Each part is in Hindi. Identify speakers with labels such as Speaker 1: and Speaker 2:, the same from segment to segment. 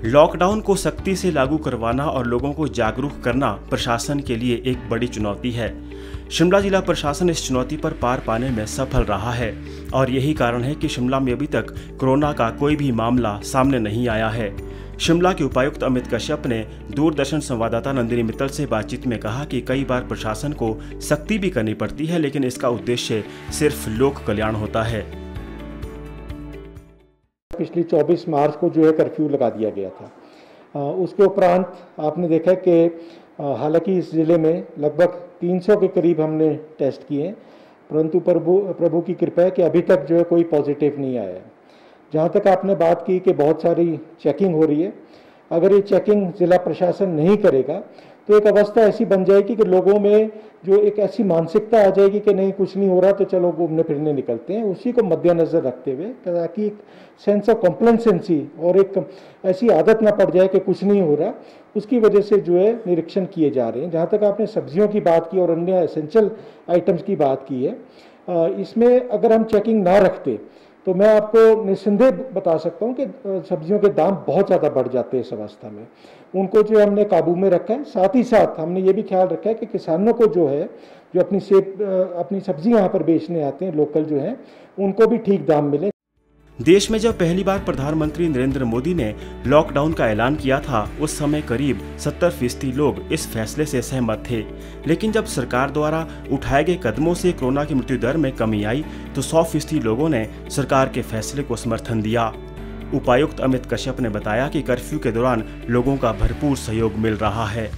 Speaker 1: लॉकडाउन को सख्ती से लागू करवाना और लोगों को जागरूक करना प्रशासन के लिए एक बड़ी चुनौती है। शिमला जिला प्रशासन इस चुनौती पर पार पाने में सफल रहा है और यही कारण है कि शिमला में अभी तक कोरोना का कोई भी मामला सामने नहीं आया है। शिमला के उपायुक्त अमित कश्यप ने दूरदर्शन संवाददाता नंदिनी मित्तल से बातचीत में कहा कि कई बार प्रशासन को सख्ती भी करनी पड़ती है, लेकिन इसका उद्देश्य सिर्फ लोक कल्याण होता है।
Speaker 2: पिछली 24 मार्च को जो है कर्फ्यू लगा दिया गया था। उसके उपरांत आपने देखा कि हालांकि इस ज़िले में लगभग 300 के करीब हमने टेस्ट किए, परंतु प्रभु की कृपा है कि अभी तक जो है कोई पॉजिटिव नहीं आया है। जहाँ तक आपने बात की कि बहुत सारी चेकिंग हो रही है, अगर ये चेकिंग ज़िला प्रशासन नहीं करेगा तो एक अवस्था ऐसी बन जाएगी कि लोगों में जो एक ऐसी मानसिकता आ जाएगी कि नहीं कुछ नहीं हो रहा तो चलो घूमने फिरने निकलते हैं। उसी को मद्देनज़र रखते हुए ताकि एक सेंस ऑफ कॉम्प्लेसेंसी और एक ऐसी आदत ना पड़ जाए कि कुछ नहीं हो रहा, उसकी वजह से जो है निरीक्षण किए जा रहे हैं। जहाँ तक आपने सब्जियों की बात की और अन्य एसेंशियल आइटम्स की बात की है, इसमें अगर हम चेकिंग ना रखते तो मैं आपको निस्संदेह बता सकता हूँ कि सब्जियों के दाम बहुत ज़्यादा बढ़ जाते हैं इस अवस्था में। उनको जो हमने काबू में रखा है, साथ ही साथ हमने ये भी ख्याल रखा है कि किसानों को जो है जो अपनी सब्जी यहाँ पर बेचने आते हैं लोकल जो हैं, उनको भी ठीक दाम मिले।
Speaker 1: देश में जब पहली बार प्रधानमंत्री नरेंद्र मोदी ने लॉकडाउन का ऐलान किया था, उस समय करीब 70% लोग इस फैसले से सहमत थे। लेकिन जब सरकार द्वारा उठाए गए कदमों से कोरोना की मृत्यु दर में कमी आई तो 100% लोगों ने सरकार के फैसले को समर्थन दिया। उपायुक्त अमित कश्यप ने बताया कि कर्फ्यू के दौरान लोगों का भरपूर सहयोग मिल रहा है।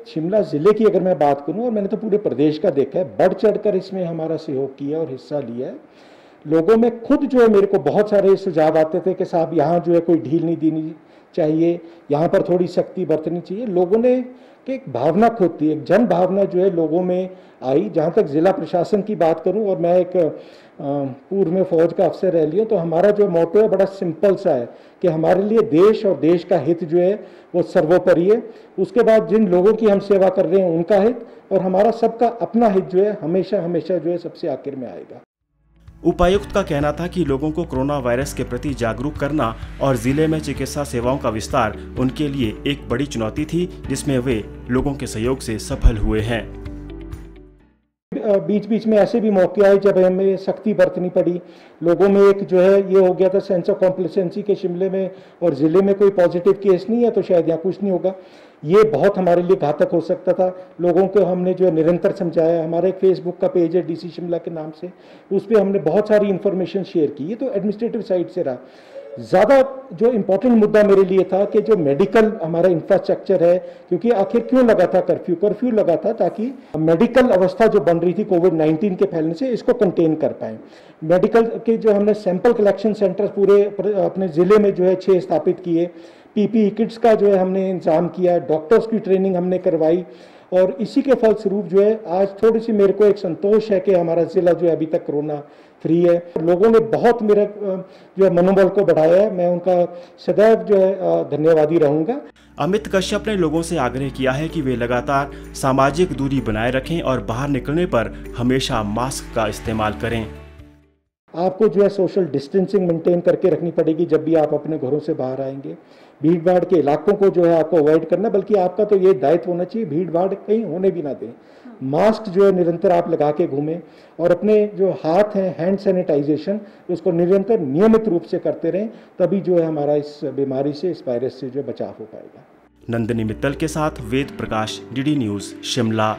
Speaker 2: शिमला जिले की अगर मैं बात करूं, और मैंने तो पूरे प्रदेश का देखा है, बढ़ चढ़कर इसमें हमारा सहयोग किया और हिस्सा लिया है। लोगों में खुद जो है मेरे को बहुत सारे सुझाव आते थे कि साहब यहाँ जो है कोई ढील नहीं देनी चाहिए, यहाँ पर थोड़ी सख्ती बरतनी चाहिए। लोगों ने कि एक भावना खुद थी, एक जन भावना जो है लोगों में आई। जहाँ तक ज़िला प्रशासन की बात करूँ, और मैं एक पूर्व में फौज का अफसर रह लिया, तो हमारा जो मोटो है बड़ा सिंपल सा है कि हमारे लिए देश और देश का हित जो है वो सर्वोपरि है। उसके बाद जिन लोगों की हम सेवा कर रहे हैं उनका हित, और हमारा सबका अपना हित जो है हमेशा हमेशा जो है सबसे आखिर में आएगा।
Speaker 1: उपायुक्त का कहना था कि लोगों को कोरोना वायरस के प्रति जागरूक करना और जिले में चिकित्सा सेवाओं का विस्तार उनके लिए एक बड़ी चुनौती थी, जिसमें वे लोगों के सहयोग से सफल हुए हैं।
Speaker 2: बीच बीच में ऐसे भी मौके आए जब हमें सख्ती बरतनी पड़ी। लोगों में एक जो है ये हो गया था सेंस ऑफ कॉम्प्लेसेंसी के शिमले में और ज़िले में कोई पॉजिटिव केस नहीं है तो शायद यहाँ कुछ नहीं होगा। ये बहुत हमारे लिए घातक हो सकता था। लोगों को हमने जो है निरंतर समझाया। हमारा एक फेसबुक का पेज है डीसी शिमला के नाम से, उस पर हमने बहुत सारी इन्फॉर्मेशन शेयर की। ये तो एडमिनिस्ट्रेटिव साइड से रहा। ज़्यादा जो इम्पोर्टेंट मुद्दा मेरे लिए था कि जो मेडिकल हमारा इंफ्रास्ट्रक्चर है, क्योंकि आखिर क्यों लगा था कर्फ्यू लगा था ताकि मेडिकल अवस्था जो बन रही थी कोविड-19 के फैलने से, इसको कंटेन कर पाएँ। मेडिकल के जो हमने सैंपल कलेक्शन सेंटर्स पूरे अपने ज़िले में जो है 6 स्थापित किए। पीपीई किट्स का जो है हमने इंतजाम किया, डॉक्टर्स की ट्रेनिंग हमने करवाई, और इसी के फलस्वरूप जो है आज थोड़ी सी मेरे को एक संतोष है कि हमारा ज़िला जो है अभी तक कोरोना फ्री है। लोगों ने बहुत मेरा जो है मनोबल को बढ़ाया है। मैं उनका सदैव जो है धन्यवादी रहूँगा।
Speaker 1: अमित कश्यप ने लोगों से आग्रह किया है कि वे लगातार सामाजिक दूरी बनाए रखें और बाहर निकलने पर हमेशा मास्क का इस्तेमाल करें।
Speaker 2: आपको जो है सोशल डिस्टेंसिंग मेंटेन करके रखनी पड़ेगी जब भी आप अपने घरों से बाहर आएंगे। भीड़ भाड़ के इलाकों को जो है आपको अवॉइड करना, बल्कि आपका तो ये दायित्व होना चाहिए भीड़ भाड़ कहीं होने भी ना दें। मास्क जो है निरंतर आप लगा के घूमें, और अपने जो हाथ हैं हैंड सैनिटाइजेशन उसको निरंतर नियमित रूप से करते रहें, तभी जो है हमारा इस बीमारी से, इस वायरस से जो बचाव हो पाएगा।
Speaker 1: नंदिनी मित्तल के साथ वेद प्रकाश, डीडी न्यूज़ शिमला।